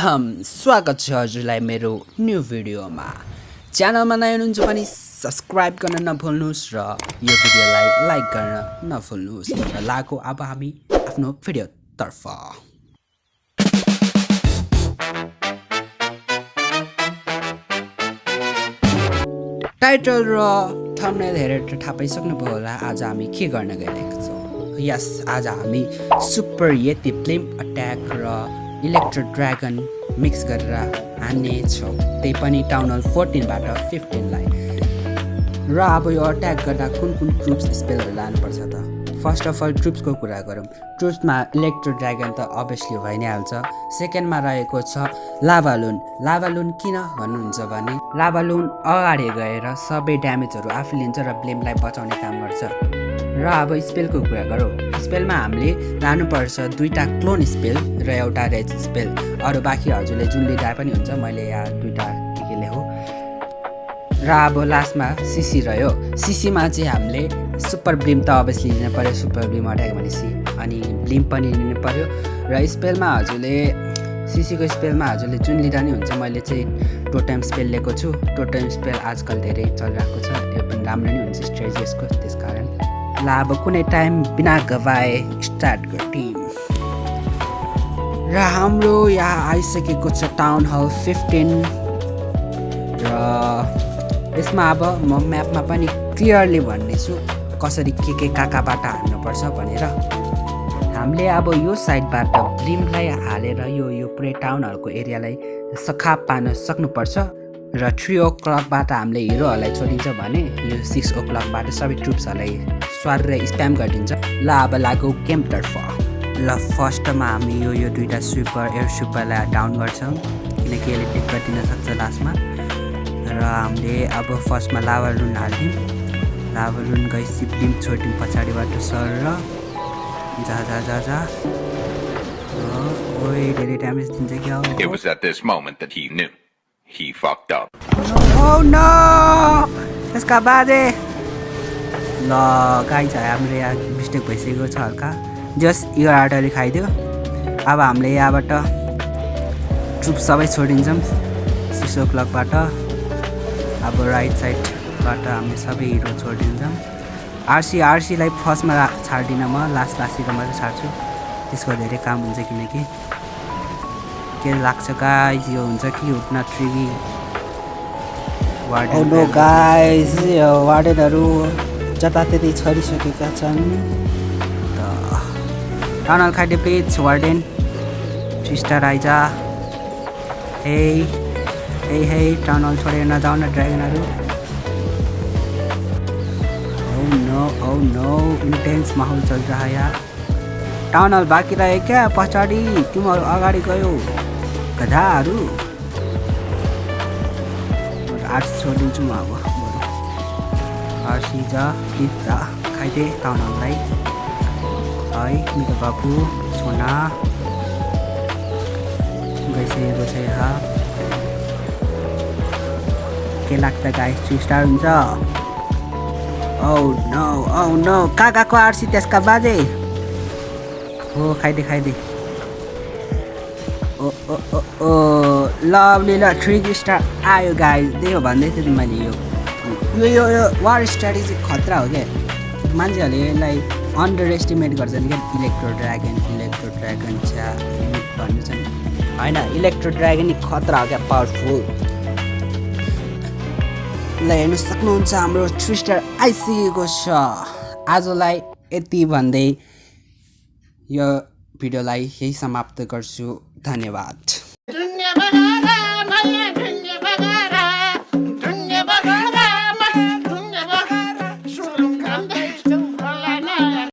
स्वागत छ हजुरलाई मेरो न्यू भिडियोमा। च्यानलमा नयाँ हुनुहुन्छ भने सब्स्क्राइब गर्न नभुल्नुहोस् र यो भिडियोलाई लाइक गर्न नभुल्नुहोस्। र लागौ अब हामी आफ्नो भिडियोतर्फ। टाइटल र थम्बनेल हेरेर थाहा पाइसक्नुभयो होला आज हामी के गर्न गइरहेका छौँ। यस, आज हामी सुपर येती ब्लिम अट्याक र इलेक्ट्रो ड्रागन मिक्स गरेर हान्ने छौँ, त्यही पनि टाउन हल 14 बाट 15 लाई। र अब यो अट्याक गर्दा कुन ट्रुप्स स्पेलहरू लानुपर्छ त? फर्स्ट अफ अल ट्रुप्सको कुरा गरौँ। ट्रुप्समा इलेक्ट्रो ड्रागन त अभियसली भइ नै हाल्छ। सेकेन्डमा रहेको छ लाभालुन। लाभालुन किन भन्नुहुन्छ भने लाभालुन अगाडि गएर सबै ड्यामेजहरू आफै लिन्छ र ब्लेमलाई बचाउने काम गर्छ। र अब स्पेलको कुरा गरौँ। स्पेलमा हामीले लानुपर्छ 2टा क्लोन स्पेल र एउटा रेज स्पेल। अरू बाँकी हजुरले जुन लिँदा पनि हुन्छ, मैले यहाँ 2टा के हो। र अब लास्टमा सिसी रह्यो। सिसीमा चाहिँ हामीले सुपर ब्लिम त अभियसली लिनु पर्यो, सुपर ब्लिम अट्याक भनेपछि, अनि ब्लिम पनि लिनु पर्यो। र स्पेलमा हजुरले सिसीको स्पेलमा हजुरले जुन लिँदा नि हुन्छ। मैले चाहिँ टोटेम स्पेल लिएको छु। टोटेम स्पेल आजकल धेरै चलिरहेको छ, यो पनि राम्रो नै हुन्छ स्ट्रेटेजी यसको, त्यसकारण ल अब कुनै टाइम बिना गवाए स्टार्ट गरौँ। र हाम्रो यहाँ आइसकेको छ टाउन हल 15 र यसमा अब म म्यापमा पनि क्लियरली भन्नेछु कसरी के काकाबाट हान्नुपर्छ भनेर। हामीले अब यो साइडबाट ब्लिमलाई हालेर यो पुरै टाउन हलको एरियालाई सखाप पार्न सक्नुपर्छ। र 3 o'clockबाट हामीले हिरोहरूलाई छोडिन्छ भने यो 6 o'clockबाट सबै ट्रुप्सहरूलाई स्वारेर स्प्याम गरिदिन्छ। ल अब लागौ गेमतर्फ। ल फर्स्टमा हामी यो 2टा स्विपर एयर स्विपरलाई डाउन गर्छौँ, किनकि यसले पिक गरिदिन सक्छ लास्टमा। र हामीले अब फर्स्टमा लाभालुन हाल्यौँ। लाभालुन गएपछि ब्लिम छोड्यौँ पछाडिबाट सरेर। जा ओइ धेरै ड्यामेज दिन्छ क्या। It was at this moment that he knew he fucked up. Oh no! त्यसका बाजे ल गाइज हाम्रो यहाँ मिस्टेक भइसकेको छ हल्का। जस्ट यो आर्टले खाइदियो। अब हामीले यहाँबाट ट्रुप सबै छोडिन्छौँ 6 o'clockबाट। अब राइट साइडबाट हामीले सबै हिरो छोडिदिन्छौँ। आरसीलाई फर्स्टमा छाड्दिनँ म, लास्टतिर मात्रै छाड्छु। त्यसको धेरै काम हुन्छ, किनकि के लाग्छ गाइज यो हुन्छ कि हुट्न ट्रिगी वार्डन। नो गाइज वार्डनहरू जताततै छरिसकेका छन्। टाउन खाइदे please warden. 3 star eyes. Hey town हल छोडेर नजाऊ न ड्रागनहरू। ओ नो इन्टेन्स माहौल चल रहा है यार। टाउन हल बाँकी रह्यो क्या पछाडि, तिमीहरू अगाडि गयो गधाहरू। आरसी छोडिदिन्छु म अब। आरसी जा प्लिज जा खाइदे टाउन हललाई। है मेरो बाबु छोना गइसकेको छ यहाँ। के लाग्छ गाइस 3 स्टार हुन्छ? औ नो काकाको आरसी त्यसका बाजे हो। खाइदे ओ लभली। ल 3 स्टार आयो गाइस। त्यही हो भन्दै थिएँ मैले, यो वार स्ट्राटेजी खतरा हो क्या। मान्छेहरूले यसलाई अन्डर एस्टिमेट गर्छन् क्या। इलेक्ट्रो ड्रागन छ्या भन्दैछन्, होइन इलेक्ट्रो ड्रागन खतरा हो क्या, पावरफुल। ल हेर्नु सक्नुहुन्छ हाम्रो 3 स्टार आइसकेको छ। आजलाई यति भन्दै यो भिडियोलाई यही समाप्त गर्छु। धन्यवाद।